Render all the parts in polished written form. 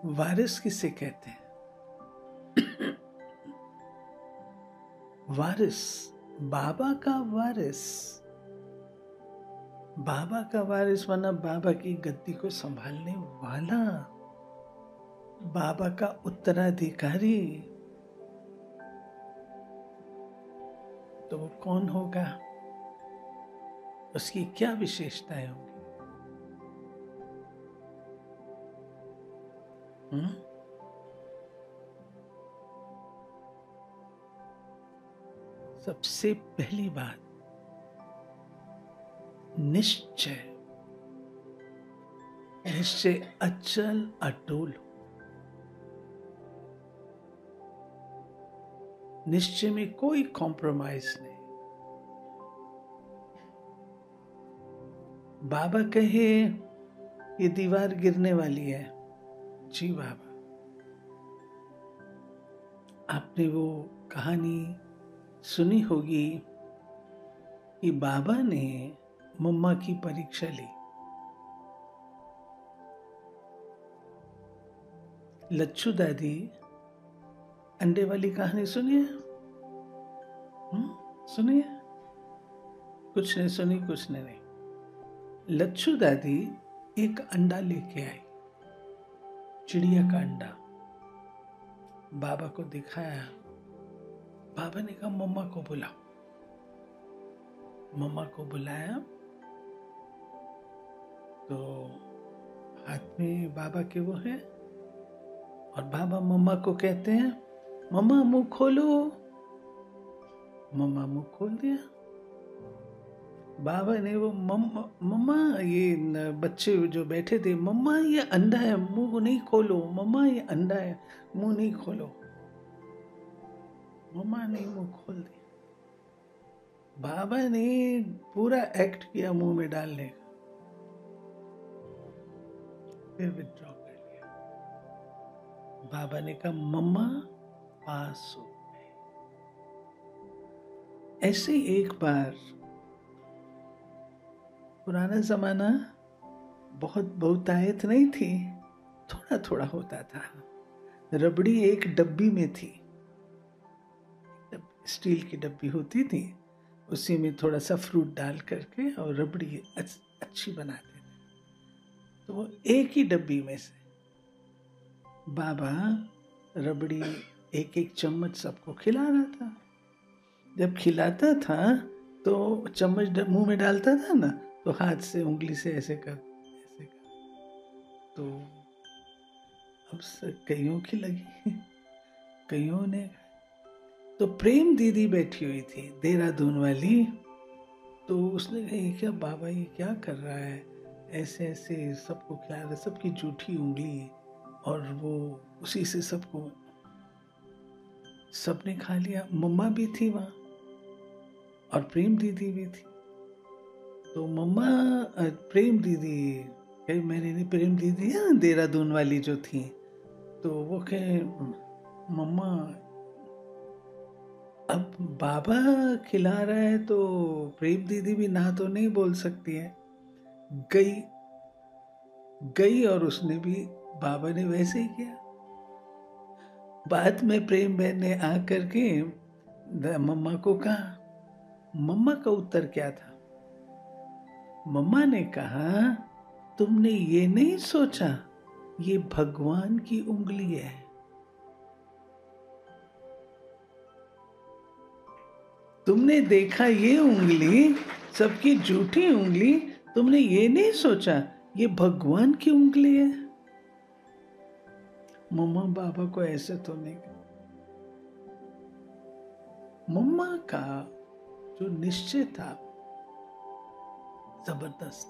वारिस किसे कहते हैं? वारिस, बाबा का वारिस। बाबा का वारिस माना बाबा की गद्दी को संभालने वाला, बाबा का उत्तराधिकारी। तो वो कौन होगा, उसकी क्या विशेषताएं होंगी? सबसे पहली बात, निश्चय। निश्चय अचल अटूल। निश्चय में कोई कॉम्प्रोमाइज नहीं। बाबा कहे ये दीवार गिरने वाली है, जी बाबा। आपने वो कहानी सुनी होगी कि बाबा ने मम्मा की परीक्षा ली। लच्छू दादी, अंडे वाली कहानी सुनिए। सुनिए। कुछ नहीं सुनी, कुछ नहीं। लच्छू दादी एक अंडा लेके आई, चिड़िया का अंडा। बाबा को दिखाया। बाबा ने कहा मम्मा को बुलाओ। मम्मा को बुलाया तो हाथ में बाबा के वो है, और बाबा मम्मा को कहते हैं मम्मा मुंह खोलो। मम्मा मुंह खोल दिया। बाबा ने वो मम्मा ये बच्चे जो बैठे थे, मम्मा ये अंडा है, मुंह नहीं खोलो। मम्मा ये अंडा है, मुंह नहीं खोलो। मम्मा ने मुंह खोल दिया। बाबा ने पूरा एक्ट किया मुंह में डालने का, फिर विथड्रॉ कर लिया। बाबा ने कहा मम्मा पास हो गए। ऐसे एक बार, पुराना जमाना, बहुत बहुतायत नहीं थी, थोड़ा थोड़ा होता था। रबड़ी एक डब्बी में थी, स्टील की डब्बी होती थी, उसी में थोड़ा सा फ्रूट डाल करके और रबड़ी अच्छी बनाते थे। तो वो एक ही डब्बी में से बाबा रबड़ी एक एक चम्मच सबको खिला रहा था। जब खिलाता था तो चम्मच मुंह में डालता था ना, तो हाथ से उंगली से ऐसे कर। तो अब कईयों की लगी, कईयों ने। तो प्रेम दीदी बैठी हुई थी, देहरादून वाली। तो उसने कहा ये क्या बाबा, ये क्या कर रहा है, ऐसे ऐसे सबको खिला रहा है, सबकी जूठी उंगली, और वो उसी से सबको, सबने खा लिया। मम्मा भी थी वहां और प्रेम दीदी भी थी। तो मम्मा, प्रेम दीदी, मैंने नहीं, प्रेम दीदी है देहरादून वाली जो थी, तो वो कहे मम्मा अब बाबा खिला रहा है तो प्रेम दीदी भी ना तो नहीं बोल सकती है। गई गई और उसने भी, बाबा ने वैसे ही किया। बाद में प्रेम बहन ने आकर के मम्मा को कहा। मम्मा का उत्तर क्या था? मम्मा ने कहा तुमने ये नहीं सोचा ये भगवान की उंगली है। तुमने देखा ये उंगली, सबकी झूठी उंगली, तुमने ये नहीं सोचा ये भगवान की उंगली है। मम्मा बाबा को ऐसे तो नहीं कहा। मम्मा का जो निश्चय था जबरदस्त।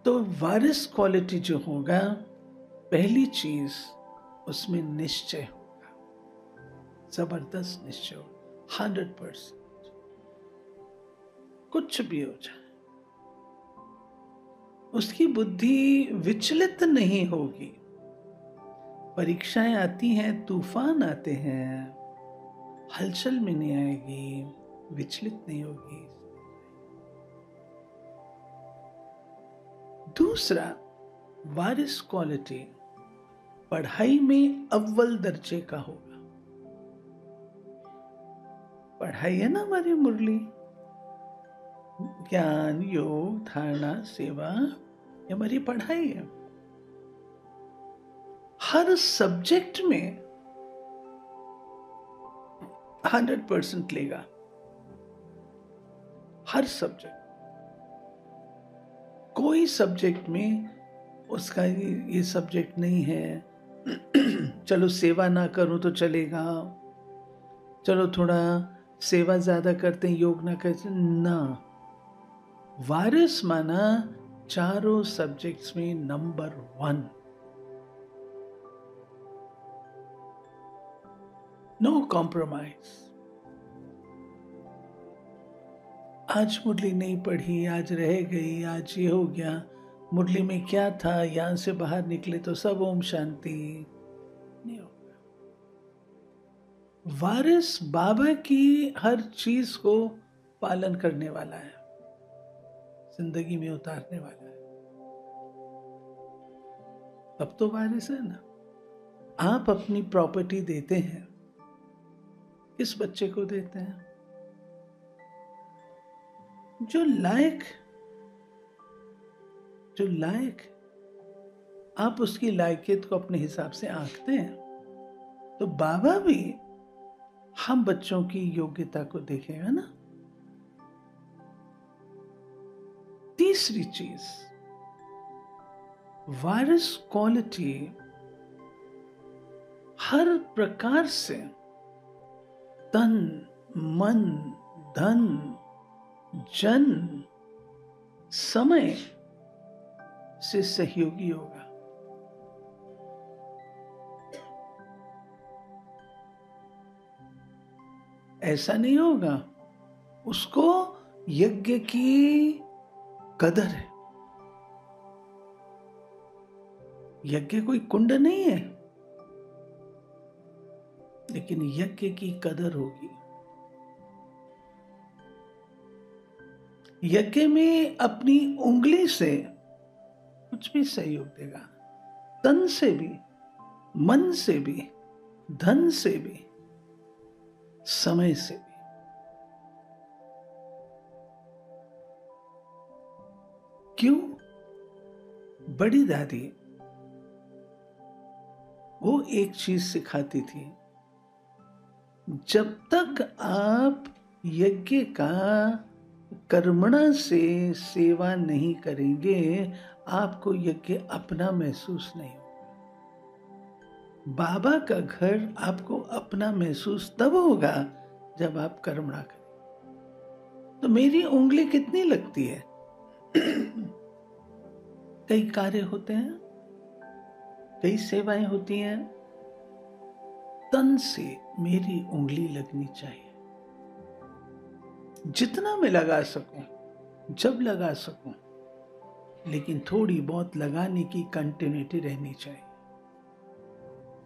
तो वारिस क्वालिटी जो होगा, पहली चीज उसमें निश्चय होगा, जबरदस्त निश्चय होगा, 100%। कुछ भी हो जाए उसकी बुद्धि विचलित नहीं होगी। परीक्षाएं आती हैं, तूफान आते हैं, हलचल में नहीं आएगी, विचलित नहीं होगी। दूसरा, वारिस क्वालिटी पढ़ाई में अव्वल दर्जे का होगा। पढ़ाई है ना हमारी मुरली, ज्ञान, योग, धारणा, सेवा, ये हमारी पढ़ाई है। हर सब्जेक्ट में 100% लेगा, हर सब्जेक्ट। कोई सब्जेक्ट में उसका ये सब्जेक्ट नहीं है, चलो सेवा ना करूं तो चलेगा, चलो थोड़ा सेवा ज्यादा करते हैं, योग ना करते ना। वारिस माना चारों सब्जेक्ट्स में नंबर 1, नो कॉम्प्रोमाइज। आज मुरली नहीं पढ़ी, आज रह गई, आज ये हो गया, मुरली में क्या था, यहां से बाहर निकले तो सब ओम शांति, नहीं होगा। वारिस बाबा की हर चीज को पालन करने वाला है, जिंदगी में उतारने वाला है, तब तो वारिस है ना। आप अपनी प्रॉपर्टी देते हैं, किस बच्चे को देते हैं? जो लायक, आप उसकी लायकियत को अपने हिसाब से आंकते हैं। तो बाबा भी हम बच्चों की योग्यता को देखेगा ना। तीसरी चीज, वारिस क्वालिटी हर प्रकार से तन, मन, धन, जन, समय से सहयोगी होगा। ऐसा नहीं होगा, उसको यज्ञ की कदर है। यज्ञ कोई कुंड नहीं है, लेकिन यज्ञ की कदर होगी। यज्ञ में अपनी उंगली से कुछ भी सहयोग देगा, तन से भी, मन से भी, धन से भी, समय से भी। क्यों? बड़ी दादी वो एक चीज सिखाती थी, जब तक आप यज्ञ का कर्मणा से सेवा नहीं करेंगे, आपको यज्ञ अपना महसूस नहीं होगा। बाबा का घर आपको अपना महसूस तब होगा जब आप कर्मणा करें। तो मेरी उंगली कितनी लगती है? कई कार्य होते हैं, कई सेवाएं होती हैं, तन से मेरी उंगली लगनी चाहिए। जितना मैं लगा सकूं, जब लगा सकूं, लेकिन थोड़ी बहुत लगाने की कंटिन्यूटी रहनी चाहिए।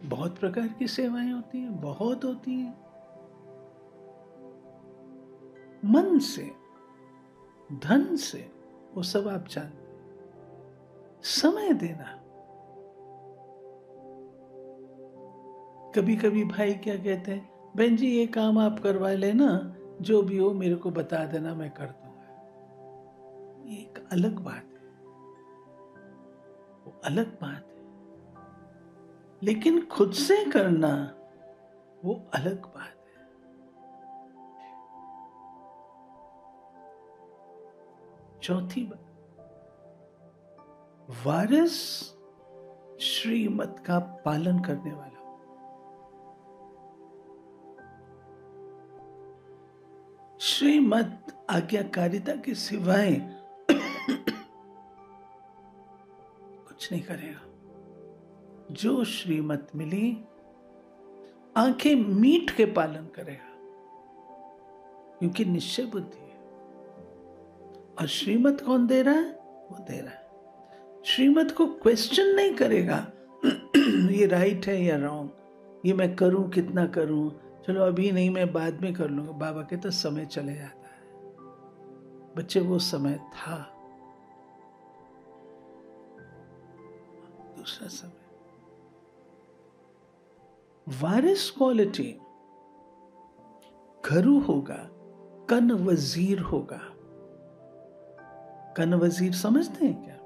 बहुत प्रकार की सेवाएं होती हैं, बहुत होती हैं। मन से, धन से, वो सब आप जानते। समय देना, कभी कभी भाई क्या कहते हैं, बहन जी ये काम आप करवा लेना, जो भी हो मेरे को बता देना, मैं कर दूंगा। ये एक अलग बात है, वो अलग बात है। लेकिन खुद से करना वो अलग बात है। चौथी बात, वारिस श्रीमत का पालन करने वाला। श्रीमत आज्ञाकारिता के सिवाय कुछ नहीं करेगा। जो श्रीमत मिली, आंखें मीट के पालन करेगा, क्योंकि निश्चय बुद्धि है। और श्रीमत कौन दे रहा है? वो दे रहा है। श्रीमत को क्वेश्चन नहीं करेगा, ये राइट है या रॉन्ग, ये मैं करूं, कितना करूं, चलो अभी नहीं, मैं बाद में कर लूंगा। बाबा के तो समय चले जाता है। बच्चे, वो समय था, दूसरा समय। वारिस क्वालिटी घरू होगा, कन वजीर होगा। कन वजीर समझते हैं क्या?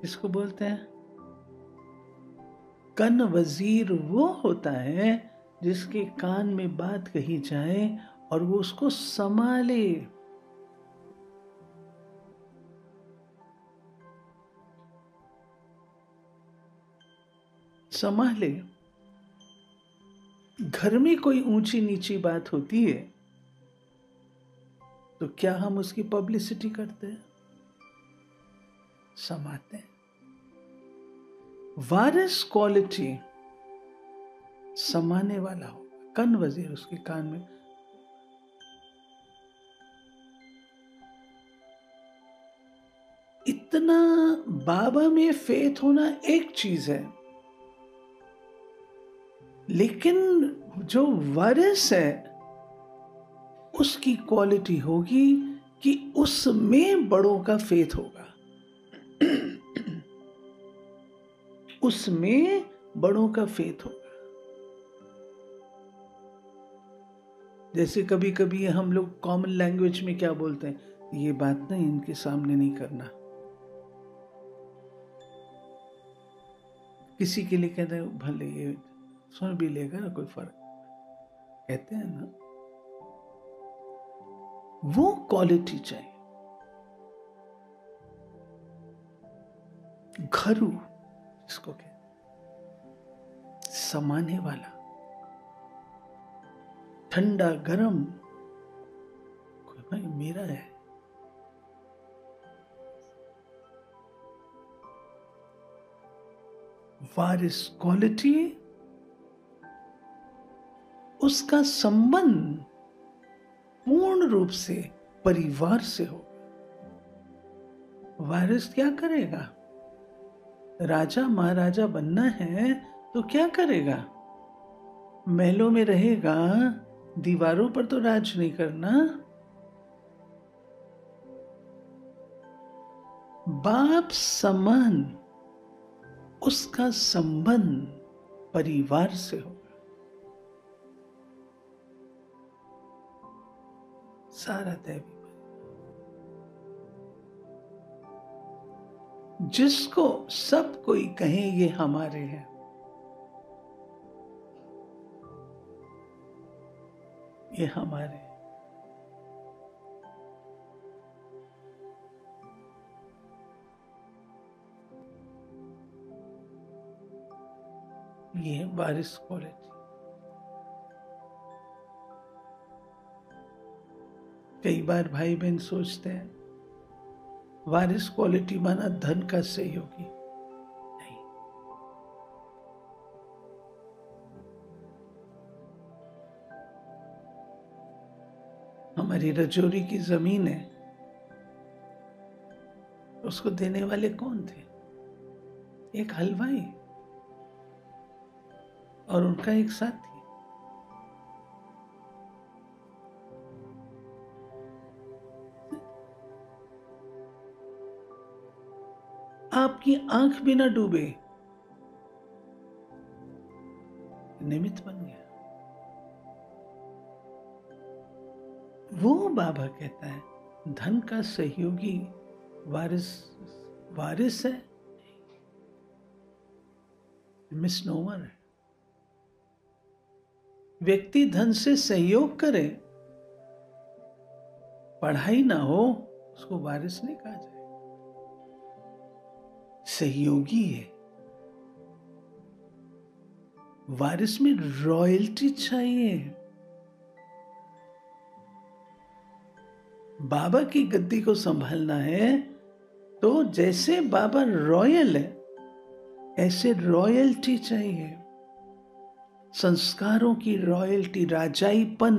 इसको बोलते हैं कन वजीर। वो होता है जिसके कान में बात कही जाए और वो उसको संभाले। संभाले। घर में कोई ऊंची नीची बात होती है तो क्या हम उसकी पब्लिसिटी करते हैं? समाते हैं। वारिस क्वालिटी समाने वाला होगा। कन वजीर, उसके कान में। इतना बाबा में फेथ होना एक चीज है, लेकिन जो वारिस है उसकी क्वालिटी होगी कि उसमें बड़ों का फेथ होगा। उसमें बड़ों का फेथ होगा। जैसे कभी कभी हम लोग कॉमन लैंग्वेज में क्या बोलते हैं, ये बात ना इनके सामने नहीं करना। किसी के लिए कहते हैं भले ये सुन भी लेगा ना, कोई फर्क, कहते हैं ना। वो क्वालिटी चाहिए। घरू इसको कहते, समाने वाला, ठंडा गरम, भाई मेरा है। वारिस क्वालिटी, उसका संबंध पूर्ण रूप से परिवार से हो। वारिस क्या करेगा? राजा महाराजा बनना है तो क्या करेगा? महलों में रहेगा, दीवारों पर तो राज नहीं करना। बाप समान उसका संबंध परिवार से होगा। सारा दैवी जिसको सब कोई कहे ये हमारे हैं, ये हमारे, ये है वारिस क्वालिटी। कई बार भाई बहन सोचते हैं वारिस क्वालिटी माना धन का सहयोगी। नहीं, हमारी रजौरी की जमीन है, उसको देने वाले कौन थे? एक हलवाई और उनका एक साथी। आपकी आंख भी ना डूबे, निमित्त बन गया। वो बाबा कहता है धन का सहयोगी वारिस, वारिस है, मिसनोमर है। व्यक्ति धन से सहयोग करे, पढ़ाई ना हो, उसको वारिस नहीं कहा जाए, सहयोगी है। वारिस में रॉयल्टी चाहिए। बाबा की गद्दी को संभालना है तो जैसे बाबा रॉयल है, ऐसे रॉयल्टी चाहिए। संस्कारों की रॉयल्टी, राजाईपन,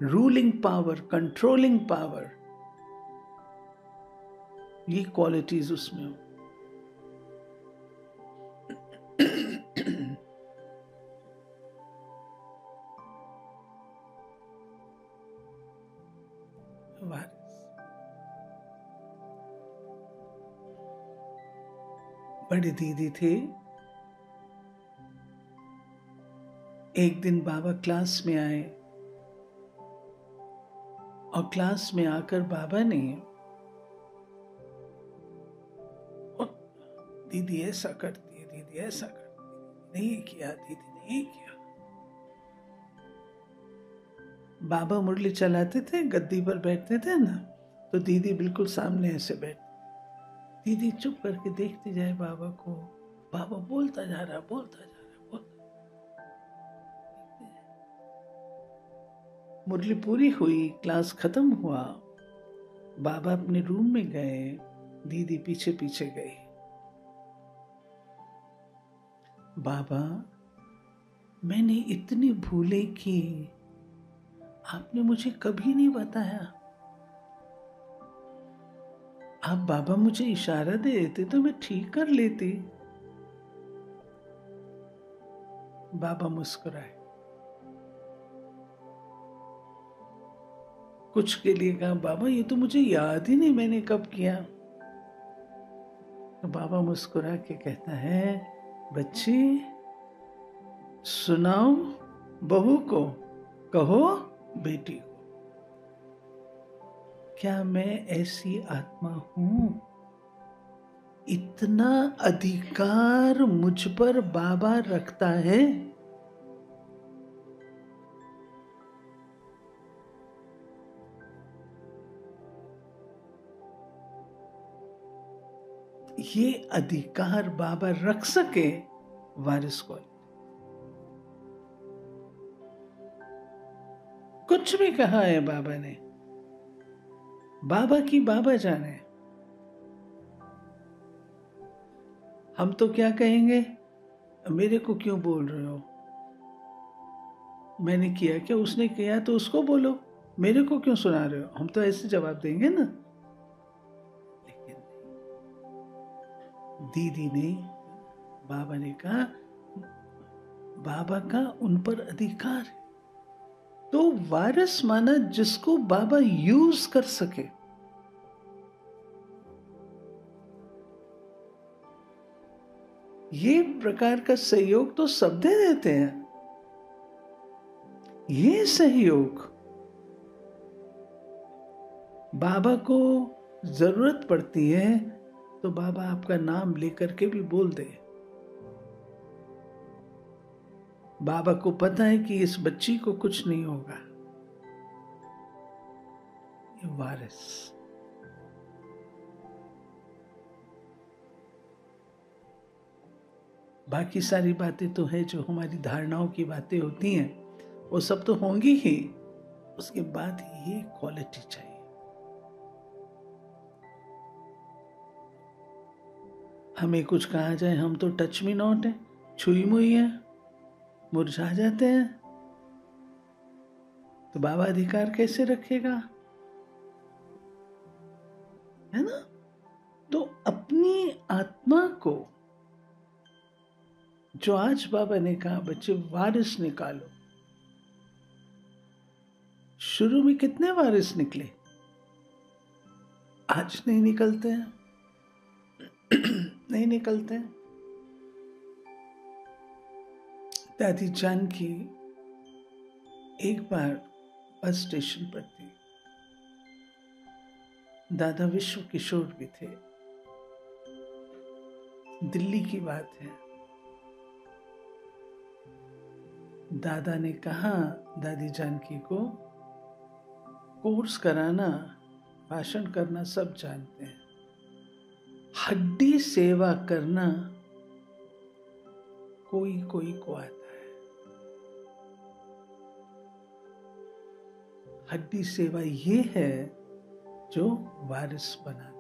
रूलिंग पावर, कंट्रोलिंग पावर, ये क्वालिटीज उसमें हो। बड़े दीदी थे। एक दिन बाबा क्लास में आए और क्लास में आकर बाबा ने, दीदी ऐसा करती है, दीदी ऐसा करती है, नहीं किया दीदी, नहीं किया। बाबा मुरली चलाते थे, गद्दी पर बैठते थे ना, तो दीदी बिल्कुल सामने ऐसे बैठ, दीदी चुप करके देखती जाए बाबा को। बाबा बोलता जा रहा, बोलता जा रहा, बोलता। मुरली पूरी हुई, क्लास खत्म हुआ, बाबा अपने रूम में गए, दीदी पीछे पीछे गई। बाबा, मैंने इतनी भूलें की, आपने मुझे कभी नहीं बताया। आप बाबा मुझे इशारा दे देते तो मैं ठीक कर लेती। बाबा मुस्कुराए, कुछ के लिए कहा, बाबा ये तो मुझे याद ही नहीं मैंने कब किया। तो बाबा मुस्कुरा के कहता है, बच्ची सुनाओ बहू को, कहो बेटी को, क्या मैं ऐसी आत्मा हूं? इतना अधिकार मुझ पर बाबा रखता है। ये अधिकार बाबा रख सके, वारिस को कुछ भी कहा है बाबा ने, बाबा की बाबा जाने। हम तो क्या कहेंगे, मेरे को क्यों बोल रहे हो, मैंने किया क्या, उसने किया तो उसको बोलो, मेरे को क्यों सुना रहे हो, हम तो ऐसे जवाब देंगे ना। लेकिन दीदी ने, बाबा ने कहा, बाबा का उन पर अधिकार है, तो वारिस माना जिसको बाबा यूज कर सके। ये प्रकार का सहयोग तो सब दे देते हैं। ये सहयोग बाबा को जरूरत पड़ती है तो बाबा आपका नाम लेकर के भी बोल दे। बाबा को पता है कि इस बच्ची को कुछ नहीं होगा, ये वारिस। बाकी सारी बातें तो है जो हमारी धारणाओं की बातें होती हैं, वो सब तो होंगी ही, उसके बाद ये क्वालिटी चाहिए। हमें कुछ कहा जाए, हम तो टच मी नॉट है, छुई मुई है, मुरझा जाते हैं, तो बाबा अधिकार कैसे रखेगा, है ना। तो अपनी आत्मा को, जो आज बाबा ने कहा बच्चे वारिस निकालो, शुरू में कितने वारिस निकले, आज नहीं निकलते हैं। नहीं निकलते हैं। दादी जानकी एक बार बस स्टेशन पर थी, दादा विश्व किशोर भी थे, दिल्ली की बात है। दादा ने कहा दादी जानकी को, कोर्स कराना, भाषण करना सब जानते हैं, हड्डी सेवा करना कोई कोई को आता है। हड्डी सेवा ये है जो वारिस बना।